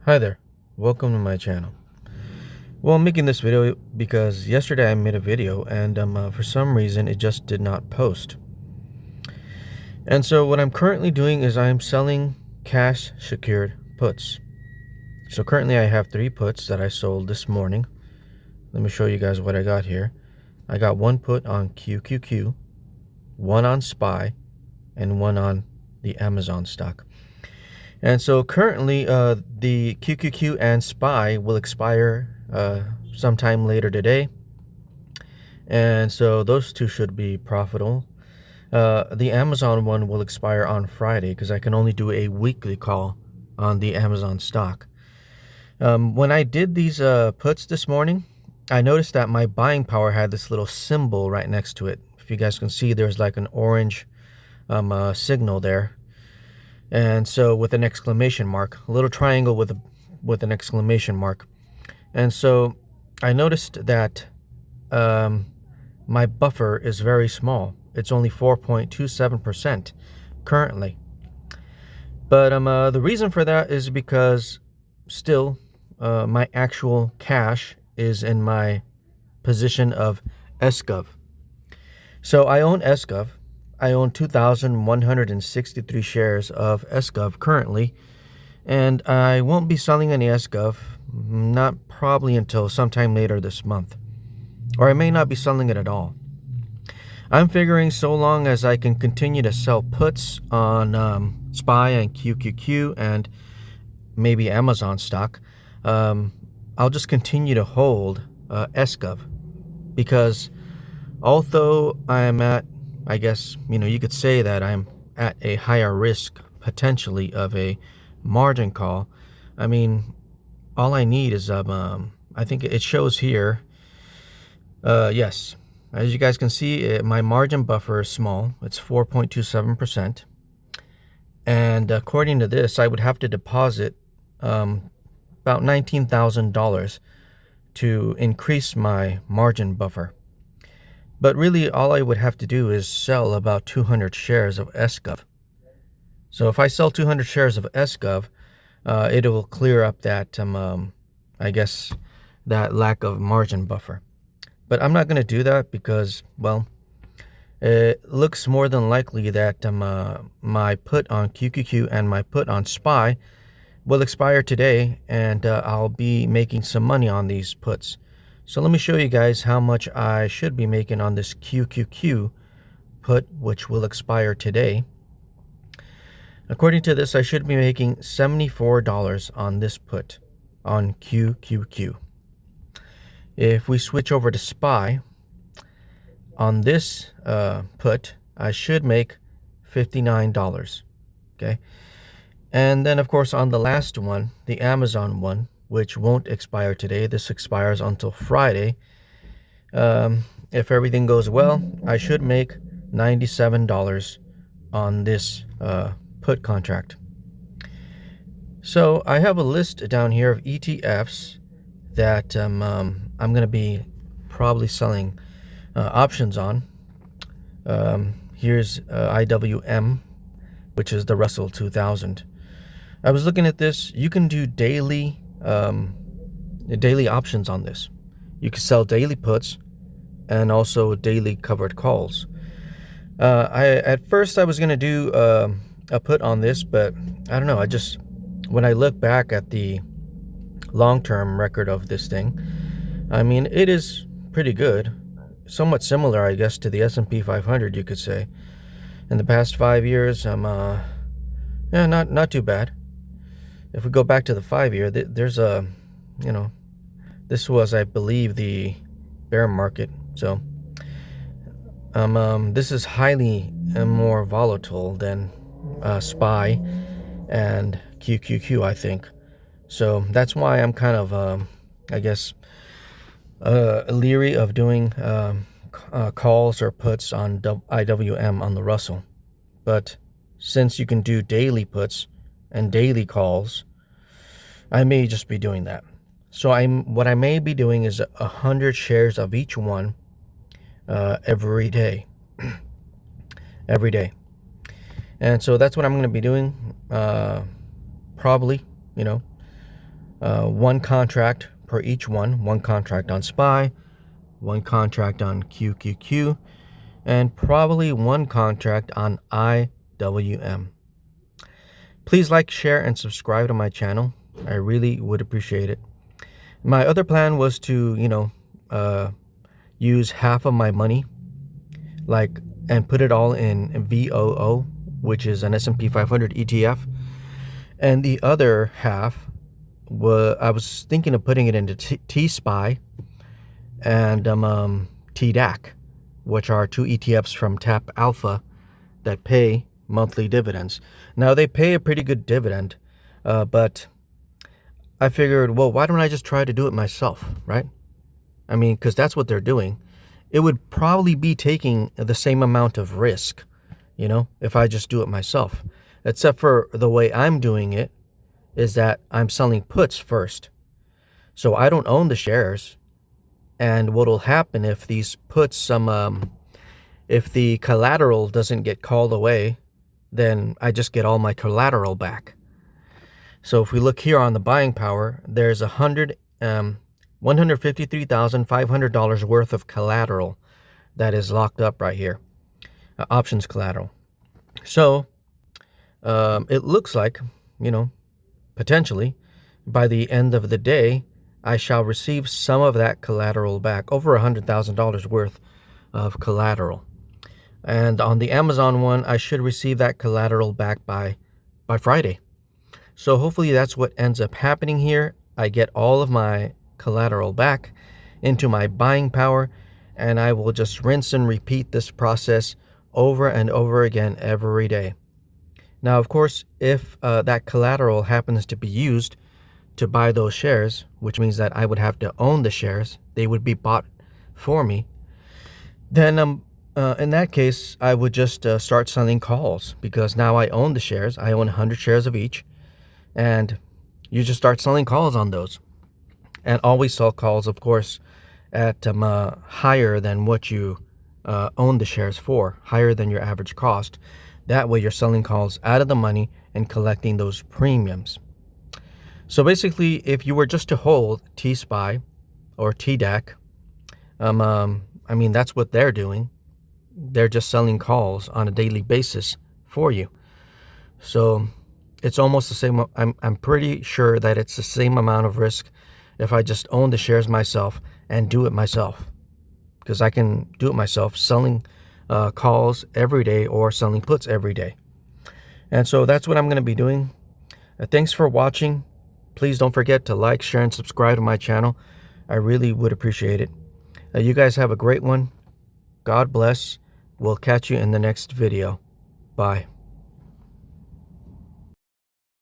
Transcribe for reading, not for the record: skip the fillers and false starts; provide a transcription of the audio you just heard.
Hi there, welcome to my channel. Well, I'm making this video because yesterday I made a video and for some reason it just did not post. And so what I'm currently doing is I'm selling cash secured puts. So currently I have 3 puts that I sold this morning. Let me show you guys what I got here. I got 1 put on QQQ, 1 on SPY, and 1 on the Amazon stock. And so currently the QQQ and SPY will expire sometime later today. And so those two should be profitable. The Amazon one will expire on Friday because I can only do a weekly call on the Amazon stock. When I did these puts this morning, I noticed that my buying power had this little symbol right next to it. If you guys can see, there's like an orange signal there. And so with an exclamation mark, a little triangle with an exclamation mark. And so I noticed that my buffer is very small. It's only 4.27% currently. But the reason for that is because still my actual cash is in my position of SGov. So I own SGov. I own 2,163 shares of SGov currently, and I won't be selling any SGov, not probably until sometime later this month. Or I may not be selling it at all. I'm figuring so long as I can continue to sell puts on SPY and QQQ and maybe Amazon stock, I'll just continue to hold SGov. Because although I am at, I guess, you could say that I'm at a higher risk potentially of a margin call. I mean, all I need is, I think it shows here, yes, as you guys can see, my margin buffer is small. It's 4.27%. And according to this, I would have to deposit about $19,000 to increase my margin buffer. But really, all I would have to do is sell about 200 shares of SGov. So if I sell 200 shares of SGov, it will clear up that, I guess, that lack of margin buffer. But I'm not going to do that because, well, it looks more than likely that my put on QQQ and my put on SPY will expire today, and I'll be making some money on these puts. So let me show you guys how much I should be making on this QQQ put, which will expire today. According to this, I should be making $74 on this put on QQQ. If we switch over to SPY, on this put, I should make $59. Okay. And then, of course, on the last one, the Amazon one, which won't expire today, this expires until Friday. If everything goes well, I should make $97 on this put contract. So I have a list down here of ETFs that I'm going to be probably selling options on. Here's IWM, which is the Russell 2000. I was looking at this. You can do daily options on this. You can sell daily puts and also daily covered calls. At first I was going to do a put on this, but I don't know. When I look back at the long-term record of this thing, I mean, it is pretty good. Somewhat similar, I guess, to the S&P 500, you could say. In the past 5 years, yeah, not too bad. If we go back to the 5-year, there's a, this was, I believe, the bear market. So, this is highly more volatile than SPY and QQQ, I think. So that's why I'm kind of, I guess, leery of doing calls or puts on IWM on the Russell. But since you can do daily puts and daily calls, I may just be doing that. So what I may be doing is 100 shares of each one every day. Every day. And so that's what I'm going to be doing, probably, one contract per each one contract on SPY, one contract on QQQ, and probably one contract on IWM. Please like, share, and subscribe to my channel. I really would appreciate it. My other plan was to, use half of my money, and put it all in VOO, which is an S&P 500 ETF, and the other half I was thinking of putting it into T-SPY and TDAC, which are two ETFs from TAP Alpha that pay monthly dividends. Now, they pay a pretty good dividend, but I figured, well, why don't I just try to do it myself, right? I mean, because that's what they're doing. It would probably be taking the same amount of risk, if I just do it myself. Except for the way I'm doing it is that I'm selling puts first. So I don't own the shares. And what will happen if these puts, if the collateral doesn't get called away, then I just get all my collateral back. So if we look here on the buying power, there's $153,500 worth of collateral that is locked up right here, options collateral. So it looks like, potentially by the end of the day, I shall receive some of that collateral back, over $100,000 worth of collateral. And on the Amazon one, I should receive that collateral back by Friday. So hopefully that's what ends up happening here. I get all of my collateral back into my buying power, and I will just rinse and repeat this process over and over again every day. Now, of course, if that collateral happens to be used to buy those shares, which means that I would have to own the shares, they would be bought for me, then in that case, I would just start selling calls, because now I own the shares. I own 100 shares of each, and you just start selling calls on those. And always sell calls, of course, at higher than what you own the shares for, higher than your average cost. That way you're selling calls out of the money and collecting those premiums. So basically, if you were just to hold T-SPY or TDAC, I mean, that's what they're doing. They're just selling calls on a daily basis for you. So it's almost the same. I'm pretty sure that it's the same amount of risk if I just own the shares myself and do it myself, because I can do it myself, selling calls every day or selling puts every day. And so that's what I'm going to be doing. Thanks for watching. Please don't forget to like, share, and subscribe to my channel. I really would appreciate it. You guys have a great one. God bless. We'll catch you in the next video. Bye.